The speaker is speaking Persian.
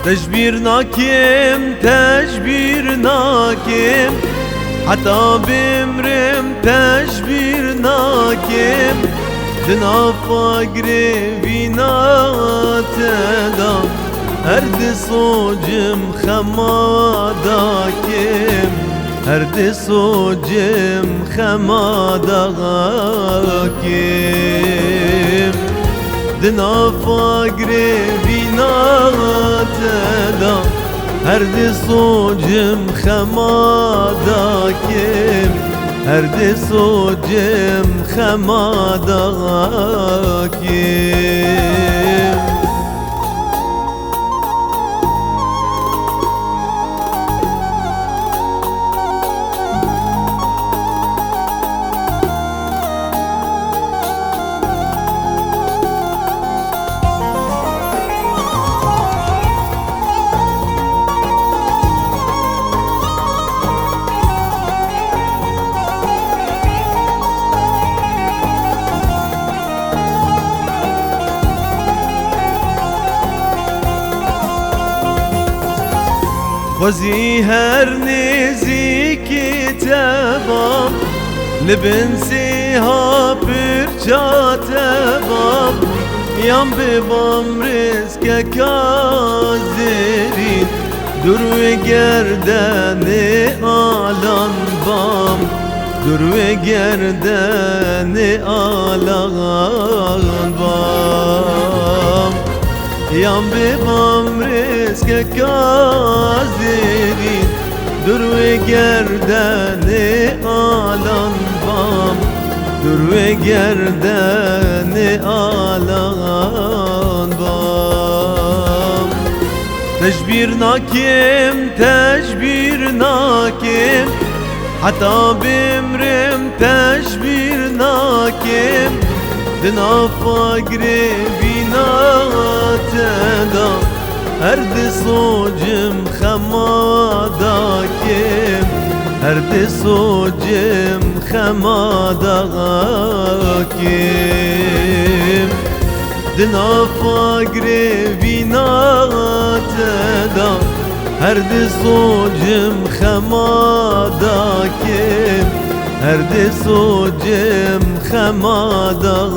تجبير ناكم تجبير ناكم حتى بمرم تجبير ناكم دنا فقري بينا تدا هرد صوجم خماداكم هرد صوجم خماداكم دنا فقري بينا تدا هرد صوجم خماداكم هرد صوجم خماداكم خوزی هر نیزی کتابم لبنسی ها پرچاتبام یم ببام رزق کازری درو گردن آلان بام درو گردن آلان بام یم ببام رزق کازری درو گردن آلان بام درو گردن آلان بام تجبیر ناکم تجبیر ناکم حتی بمرم تجبیر ناکم دنا فقري بينا تدا هرد صوجم خماداكم هرد صوجم خماداكم دنا فقري بينا تدا هرد صوجم خماداكم هرد صوجم خماداكم